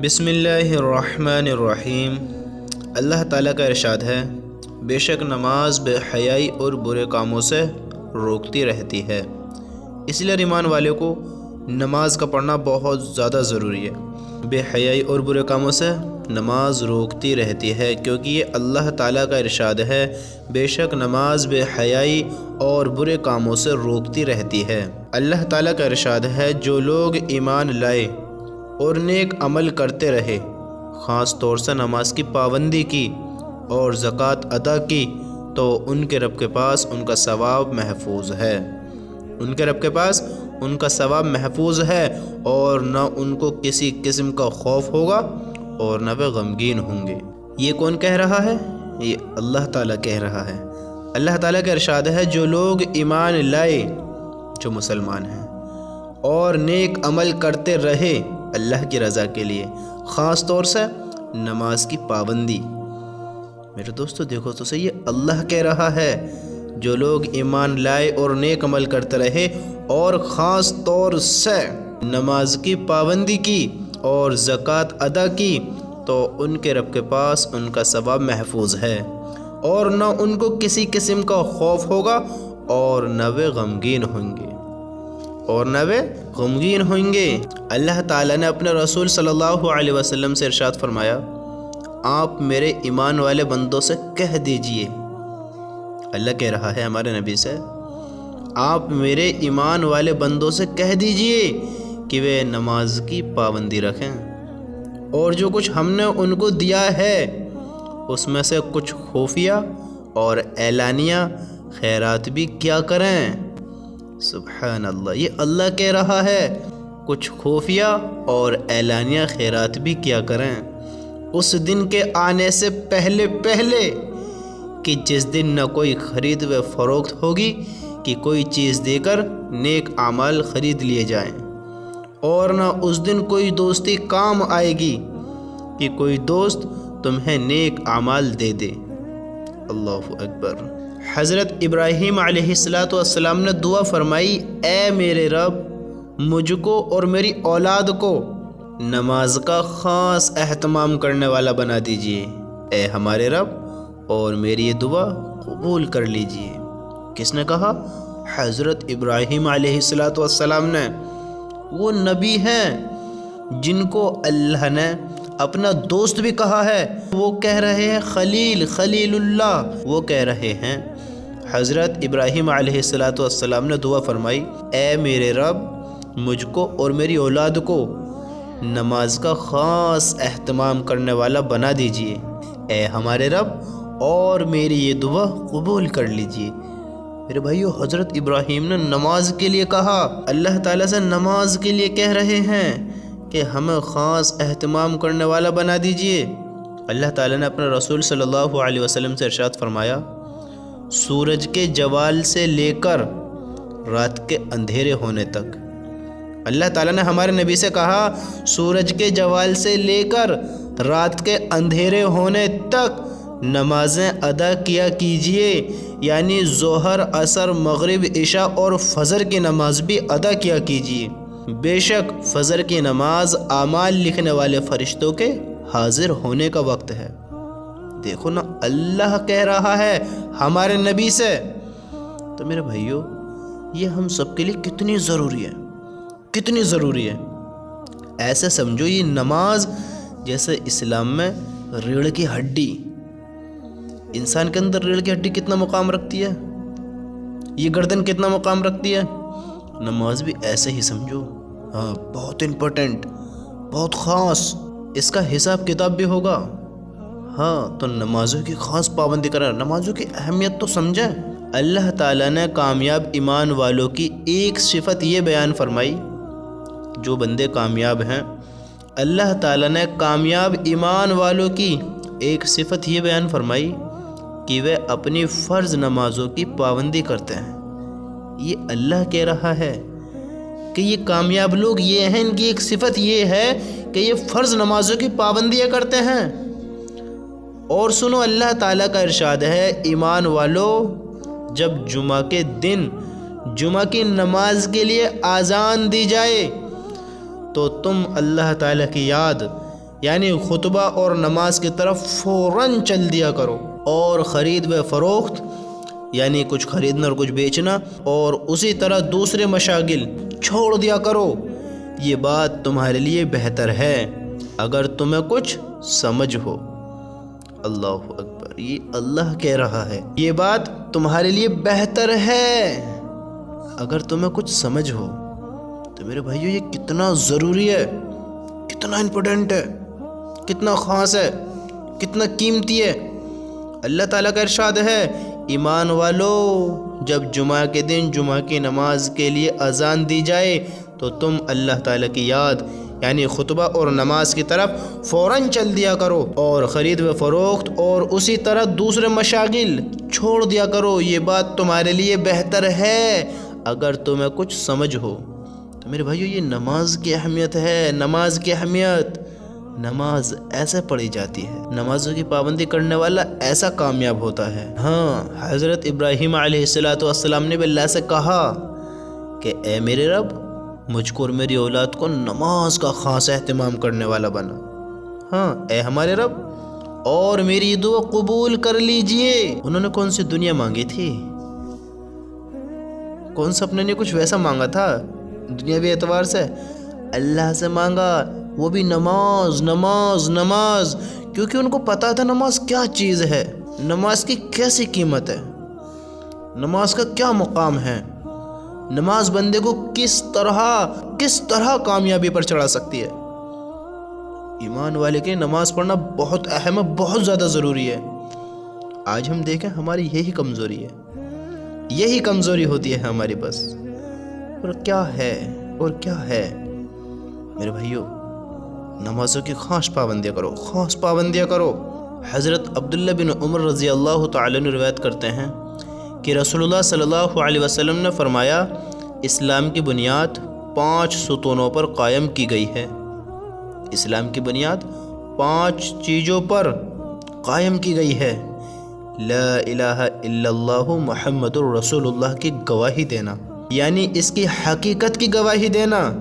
بسم اللہ الرحمن الرحیم۔ اللہ تعالیٰ کا ارشاد ہے، بے شک نماز بے حیائی اور برے کاموں سے روکتی رہتی ہے۔ اس لیے ایمان والے کو نماز کا پڑھنا بہت زیادہ ضروری ہے۔ بے حیائی اور برے کاموں سے نماز روکتی رہتی ہے، کیونکہ یہ اللہ تعالیٰ کا ارشاد ہے، بے شک نماز بے حیائی اور برے کاموں سے روکتی رہتی ہے۔ اللہ تعالیٰ کا ارشاد ہے، جو لوگ ایمان لائے اور نیک عمل کرتے رہے، خاص طور سے نماز کی پابندی کی اور زکوٰۃ ادا کی، تو ان کے رب کے پاس ان کا ثواب محفوظ ہے۔ ان کے رب کے پاس ان کا ثواب محفوظ ہے، اور نہ ان کو کسی قسم کا خوف ہوگا اور نہ وہ غمگین ہوں گے۔ یہ کون کہہ رہا ہے؟ یہ اللہ تعالیٰ کہہ رہا ہے۔ اللہ تعالیٰ کا ارشاد ہے، جو لوگ ایمان لائے، جو مسلمان ہیں، اور نیک عمل کرتے رہے اللہ کی رضا کے لیے، خاص طور سے نماز کی پابندی۔ میرے دوستو دیکھو تو صحیح، اللہ کہہ رہا ہے جو لوگ ایمان لائے اور نیک عمل کرتے رہے اور خاص طور سے نماز کی پابندی کی اور زکوٰۃ ادا کی، تو ان کے رب کے پاس ان کا ثواب محفوظ ہے، اور نہ ان کو کسی قسم کا خوف ہوگا اور نہ وہ غمگین ہوں گے اللہ تعالیٰ نے اپنے رسول صلی اللہ علیہ وسلم سے ارشاد فرمایا، آپ میرے ایمان والے بندوں سے کہہ دیجئے، اللہ کہہ رہا ہے ہمارے نبی سے، آپ میرے ایمان والے بندوں سے کہہ دیجئے کہ وہ نماز کی پابندی رکھیں، اور جو کچھ ہم نے ان کو دیا ہے اس میں سے کچھ خفیہ اور اعلانیہ خیرات بھی کیا کریں۔ سبحان اللہ، یہ اللہ کہہ رہا ہے، کچھ خفیہ اور اعلانیہ خیرات بھی کیا کریں، اس دن کے آنے سے پہلے کہ جس دن نہ کوئی خرید و فروخت ہوگی کہ کوئی چیز دے کر نیک اعمال خرید لیے جائیں، اور نہ اس دن کوئی دوستی کام آئے گی کہ کوئی دوست تمہیں نیک اعمال دے دے۔ اللہ اکبر۔ حضرت ابراہیم علیہ السلام نے دعا فرمائی، اے میرے رب، مجھ کو اور میری اولاد کو نماز کا خاص اہتمام کرنے والا بنا دیجئے، اے ہمارے رب، اور میری یہ دعا قبول کر لیجئے۔ کس نے کہا؟ حضرت ابراہیم علیہ السلام نے۔ وہ نبی ہیں جن کو اللہ نے اپنا دوست بھی کہا ہے، وہ کہہ رہے ہیں خلیل اللہ، وہ کہہ رہے ہیں حضرت ابراہیم علیہ السلام نے دعا فرمائی، اے میرے رب، مجھ کو اور میری اولاد کو نماز کا خاص اہتمام کرنے والا بنا دیجئے، اے ہمارے رب، اور میری یہ دعا قبول کر لیجئے۔ میرے بھائیو، حضرت ابراہیم نے نماز کے لیے کہا، اللہ تعالیٰ سے نماز کے لیے کہہ رہے ہیں کہ ہمیں خاص اہتمام کرنے والا بنا دیجئے۔ اللہ تعالیٰ نے اپنے رسول صلی اللہ علیہ وسلم سے ارشاد فرمایا، سورج کے زوال سے لے کر رات کے اندھیرے ہونے تک۔ اللہ تعالیٰ نے ہمارے نبی سے کہا، سورج کے زوال سے لے کر رات کے اندھیرے ہونے تک نمازیں ادا کیا کیجئے، یعنی ظہر، عصر، مغرب، عشاء اور فجر کی نماز بھی ادا کیا کیجئے۔ بے شک فجر کی نماز اعمال لکھنے والے فرشتوں کے حاضر ہونے کا وقت ہے۔ دیکھو نا، اللہ کہہ رہا ہے ہمارے نبی سے۔ تو میرے بھائیو، یہ ہم سب کے لیے کتنی ضروری ہے۔ ایسے سمجھو یہ نماز جیسے اسلام میں ریڑھ کی ہڈی، انسان کے اندر ریڑھ کی ہڈی کتنا مقام رکھتی ہے، یہ گردن کتنا مقام رکھتی ہے، نماز بھی ایسے ہی سمجھو، ہاں، بہت امپورٹنٹ، بہت خاص، اس کا حساب کتاب بھی ہوگا۔ ہاں، تو نمازوں کی خاص پابندی کریں، نمازوں کی اہمیت تو سمجھیں۔ اللہ تعالیٰ نے کامیاب ایمان والوں کی ایک صفت یہ بیان فرمائی، جو بندے کامیاب ہیں، اللہ تعالیٰ نے کامیاب ایمان والوں کی ایک صفت یہ بیان فرمائی کہ وہ اپنی فرض نمازوں کی پابندی کرتے ہیں۔ یہ اللہ کہہ رہا ہے کہ یہ کامیاب لوگ یہ ہیں، ان کی ایک صفت یہ ہے کہ یہ فرض نمازوں کی پابندیاں کرتے ہیں۔ اور سنو، اللہ تعالیٰ کا ارشاد ہے، ایمان والو، جب جمعہ کے دن جمعہ کی نماز کے لیے اذان دی جائے تو تم اللہ تعالیٰ کی یاد یعنی خطبہ اور نماز کی طرف فوراً چل دیا کرو، اور خرید و فروخت یعنی کچھ خریدنا اور کچھ بیچنا، اور اسی طرح دوسرے مشاغل چھوڑ دیا کرو، یہ بات تمہارے لیے بہتر ہے اگر تمہیں کچھ سمجھ ہو۔ اللہ اکبر، یہ اللہ کہہ رہا ہے، یہ بات تمہارے لیے بہتر ہے اگر تمہیں کچھ سمجھ ہو۔ تو میرے بھائیو، یہ کتنا ضروری ہے، کتنا امپورٹنٹ ہے، کتنا خاص ہے، کتنا قیمتی ہے۔ اللہ تعالیٰ کا ارشاد ہے، ایمان والو، جب جمعہ کے دن جمعہ کی نماز کے لیے اذان دی جائے تو تم اللہ تعالیٰ کی یاد یعنی خطبہ اور نماز کی طرف فوراً چل دیا کرو، اور خرید و فروخت اور اسی طرح دوسرے مشاغل چھوڑ دیا کرو، یہ بات تمہارے لیے بہتر ہے اگر تمہیں کچھ سمجھ ہو۔ تو میرے بھائیو، یہ نماز کی اہمیت ہے، نماز کی اہمیت۔ نماز ایسے پڑھی جاتی ہے، نمازوں کی پابندی کرنے والا ایسا کامیاب ہوتا ہے۔ ہاں، حضرت ابراہیم علیہ السلام نے بھی اللہ سے کہا کہ اے میرے رب، مجھ کو اور میری اولاد کو نماز کا خاص اہتمام کرنے والا بنا۔ ہاں اے ہمارے رب، اور میری دعا قبول کر لیجئے۔ انہوں نے کون سی دنیا مانگی تھی؟ کون سا اپنے نے کچھ ویسا مانگا تھا دنیاوی اعتبار سے؟ اللہ سے مانگا، وہ بھی نماز نماز نماز، کیونکہ ان کو پتا تھا نماز کیا چیز ہے، نماز کی کیسی قیمت ہے، نماز کا کیا مقام ہے، نماز بندے کو کس طرح کامیابی پر چڑھا سکتی ہے۔ ایمان والے کے نماز پڑھنا بہت اہم ہے، بہت زیادہ ضروری ہے۔ آج ہم دیکھیں ہماری یہی کمزوری ہے، یہی کمزوری ہوتی ہے ہماری بس۔ اور کیا ہے میرے بھائیو، نمازوں کی خاص پابندیاں کرو۔ حضرت عبداللہ بن عمر رضی اللہ تعالی عنہ روایت کرتے ہیں کہ رسول اللہ صلی اللہ علیہ وسلم نے فرمایا، اسلام کی بنیاد 5 ستونوں پر قائم کی گئی ہے۔ اسلام کی بنیاد 5 چیزوں پر قائم کی گئی ہے۔ لا الہ الا اللہ محمد الرسول اللہ کی گواہی دینا، یعنی اس کی حقیقت کی گواہی دینا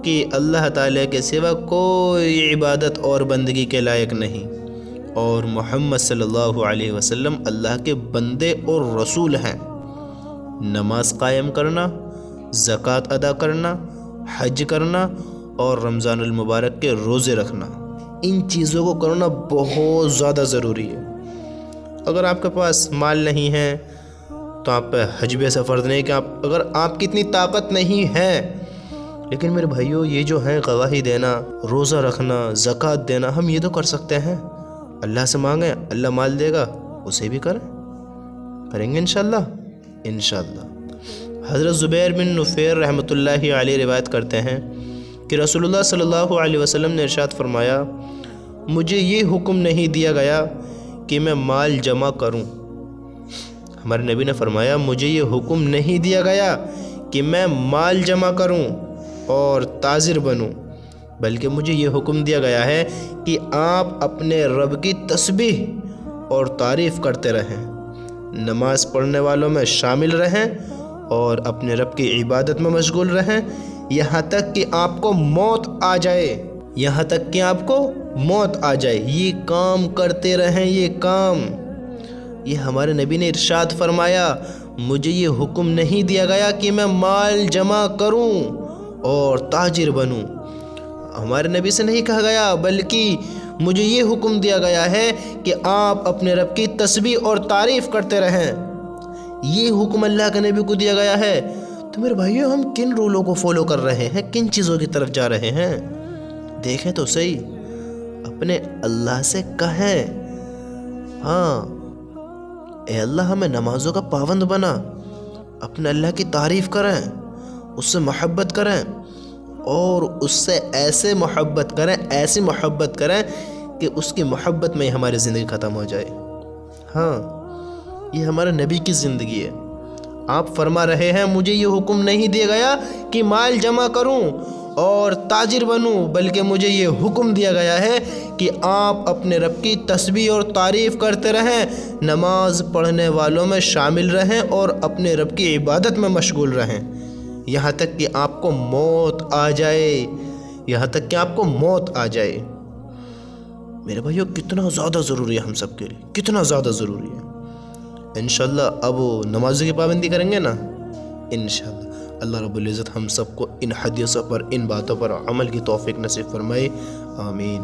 کہ اللہ تعالیٰ کے سوا کوئی عبادت اور بندگی کے لائق نہیں، اور محمد صلی اللہ علیہ وسلم اللہ کے بندے اور رسول ہیں۔ نماز قائم کرنا، زکوٰۃ ادا کرنا، حج کرنا اور رمضان المبارک کے روزے رکھنا، ان چیزوں کو کرنا بہت زیادہ ضروری ہے۔ اگر آپ کے پاس مال نہیں ہے تو آپ پہ حج بھی ایسا فرض نہیں کہ اگر آپ کی اتنی طاقت نہیں ہے، لیکن میرے بھائیوں، یہ جو ہے گواہی دینا، روزہ رکھنا، زکوٰۃ دینا، ہم یہ تو کر سکتے ہیں۔ اللہ سے مانگیں، اللہ مال دے گا، اسے بھی کریں گے انشاءاللہ۔ حضرت زبیر بن نفیر رحمۃ اللہ علیہ روایت کرتے ہیں کہ رسول اللہ صلی اللہ علیہ وسلم نے ارشاد فرمایا، مجھے یہ حکم نہیں دیا گیا کہ میں مال جمع کروں۔ ہمارے نبی نے فرمایا، مجھے یہ حکم نہیں دیا گیا کہ میں مال جمع کروں اور تاجر بنوں، بلکہ مجھے یہ حکم دیا گیا ہے کہ آپ اپنے رب کی تسبیح اور تعریف کرتے رہیں، نماز پڑھنے والوں میں شامل رہیں اور اپنے رب کی عبادت میں مشغول رہیں، یہاں تک کہ آپ کو موت آ جائے، یہ کام کرتے رہیں، یہ ہمارے نبی نے ارشاد فرمایا۔ مجھے یہ حکم نہیں دیا گیا کہ میں مال جمع کروں اور تاجر بنوں، ہمارے نبی سے نہیں کہا گیا، بلکہ مجھے یہ حکم دیا گیا ہے کہ آپ اپنے رب کی تسبیح اور تعریف کرتے رہیں، یہ حکم اللہ کے نبی کو دیا گیا ہے۔ تو میرے بھائیو، ہم کن رولوں کو فالو کر رہے ہیں، کن چیزوں کی طرف جا رہے ہیں؟ دیکھیں تو صحیح، اپنے اللہ سے کہیں، ہاں اے اللہ ہمیں نمازوں کا پابند بنا، اپنے اللہ کی تعریف کریں، اس سے محبت کریں، اور اس سے ایسی محبت کریں کہ اس کی محبت میں ہماری زندگی ختم ہو جائے۔ ہاں، یہ ہمارے نبی کی زندگی ہے۔ آپ فرما رہے ہیں، مجھے یہ حکم نہیں دیا گیا کہ مال جمع کروں اور تاجر بنوں، بلکہ مجھے یہ حکم دیا گیا ہے کہ آپ اپنے رب کی تسبیح اور تعریف کرتے رہیں، نماز پڑھنے والوں میں شامل رہیں اور اپنے رب کی عبادت میں مشغول رہیں، یہاں تک کہ آپ کو موت آ جائے، میرے بھائیو کتنا زیادہ ضروری ہے ہم سب کے لیے، کتنا زیادہ ضروری ہے۔ انشاءاللہ اب وہ نمازوں کی پابندی کریں گے نا، انشاءاللہ اللہ رب العزت ہم سب کو ان حدیثوں پر، ان باتوں پر عمل کی توفیق نصیب فرمائے، آمین۔